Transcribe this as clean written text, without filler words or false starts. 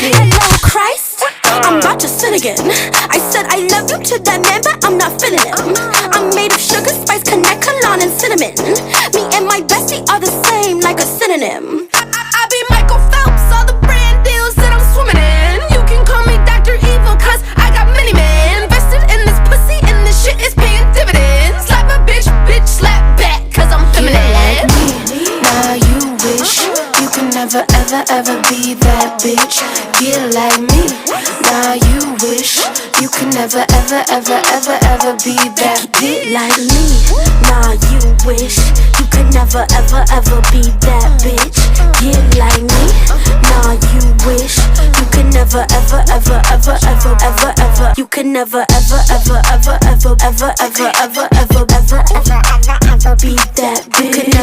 Hello, Christ, I'm about to sin again. I said I love you to that man, but I'm not feeling him. I'm made of sugar, spice, connect, cologne, and cinnamon. Me and my bestie are the same, like a synonym. I be Michael Phelps, all the brand deals that I'm swimming in. You can call me Dr. Evil, cause I got many men invested in this pussy, and this shit is paying dividends. Slap a bitch, bitch, slap back, cause I'm feminine. Like me, now you wish you could never, ever, ever be that bitch. Get like me, now you wish you could never, ever, ever, ever, ever be that bitch. Get like me, nah, you wish you could never, ever, ever be that bitch. Get like me, nah, you wish you could never, ever, ever, ever, ever, ever, ever, you could never, ever